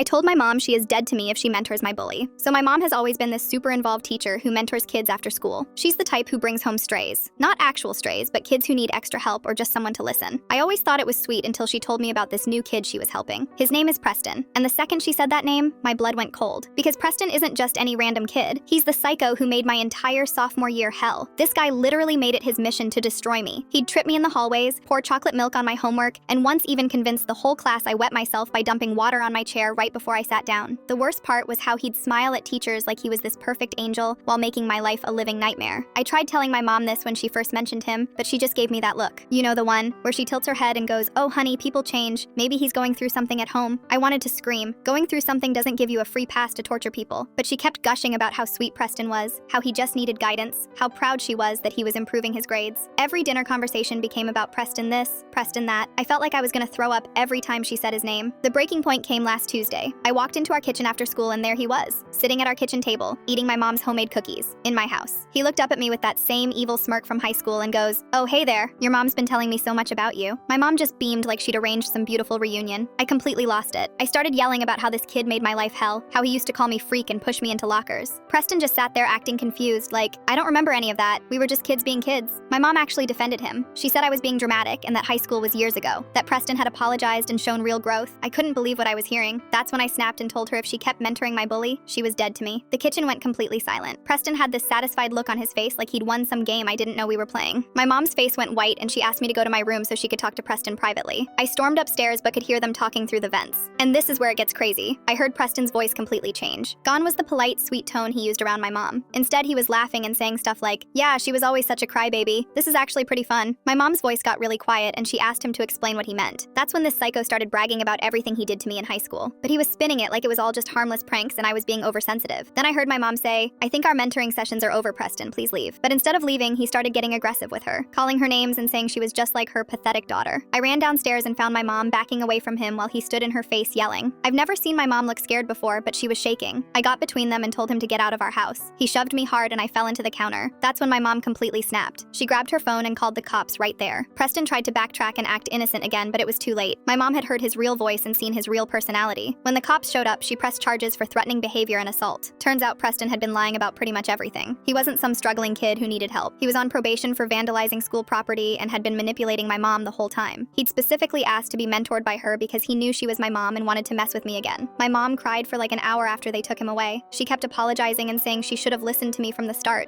I told my mom she is dead to me if she mentors my bully. So my mom has always been this super involved teacher who mentors kids after school. She's the type who brings home strays. Not actual strays, but kids who need extra help or just someone to listen. I always thought it was sweet until she told me about this new kid she was helping. His name is Preston. And the second she said that name, my blood went cold. Because Preston isn't just any random kid. He's the psycho who made my entire sophomore year hell. This guy literally made it his mission to destroy me. He'd trip me in the hallways, pour chocolate milk on my homework, and once even convinced the whole class I wet myself by dumping water on my chair right before I sat down. The worst part was how he'd smile at teachers like he was this perfect angel while making my life a living nightmare. I tried telling my mom this when she first mentioned him, but she just gave me that look. You know, the one where she tilts her head and goes, "Oh honey, people change. Maybe he's going through something at home." I wanted to scream. Going through something doesn't give you a free pass to torture people. But she kept gushing about how sweet Preston was, how he just needed guidance, how proud she was that he was improving his grades. Every dinner conversation became about Preston this, Preston that. I felt like I was gonna throw up every time she said his name. The breaking point came last Tuesday. I walked into our kitchen after school and there he was, sitting at our kitchen table, eating my mom's homemade cookies, in my house. He looked up at me with that same evil smirk from high school and goes, "Oh, hey there, your mom's been telling me so much about you." My mom just beamed like she'd arranged some beautiful reunion. I completely lost it. I started yelling about how this kid made my life hell, how he used to call me freak and push me into lockers. Preston just sat there acting confused, like, "I don't remember any of that. We were just kids being kids." My mom actually defended him. She said I was being dramatic and that high school was years ago, that Preston had apologized and shown real growth. I couldn't believe what I was hearing. That's when I snapped and told her if she kept mentoring my bully, she was dead to me. The kitchen went completely silent. Preston had this satisfied look on his face like he'd won some game I didn't know we were playing. My mom's face went white and she asked me to go to my room so she could talk to Preston privately. I stormed upstairs but could hear them talking through the vents. And this is where it gets crazy. I heard Preston's voice completely change. Gone was the polite, sweet tone he used around my mom. Instead, he was laughing and saying stuff like, "Yeah, she was always such a crybaby. This is actually pretty fun." My mom's voice got really quiet and she asked him to explain what he meant. That's when this psycho started bragging about everything he did to me in high school. But he was spinning it like it was all just harmless pranks and I was being oversensitive. Then I heard my mom say, "I think our mentoring sessions are over, Preston, please leave." But instead of leaving, he started getting aggressive with her, calling her names and saying she was just like her pathetic daughter. I ran downstairs and found my mom backing away from him while he stood in her face yelling. I've never seen my mom look scared before, but she was shaking. I got between them and told him to get out of our house. He shoved me hard and I fell into the counter. That's when my mom completely snapped. She grabbed her phone and called the cops right there. Preston tried to backtrack and act innocent again, but it was too late. My mom had heard his real voice and seen his real personality. When the cops showed up, she pressed charges for threatening behavior and assault. Turns out Preston had been lying about pretty much everything. He wasn't some struggling kid who needed help. He was on probation for vandalizing school property and had been manipulating my mom the whole time. He'd specifically asked to be mentored by her because he knew she was my mom and wanted to mess with me again. My mom cried for like an hour after they took him away. She kept apologizing and saying she should have listened to me from the start.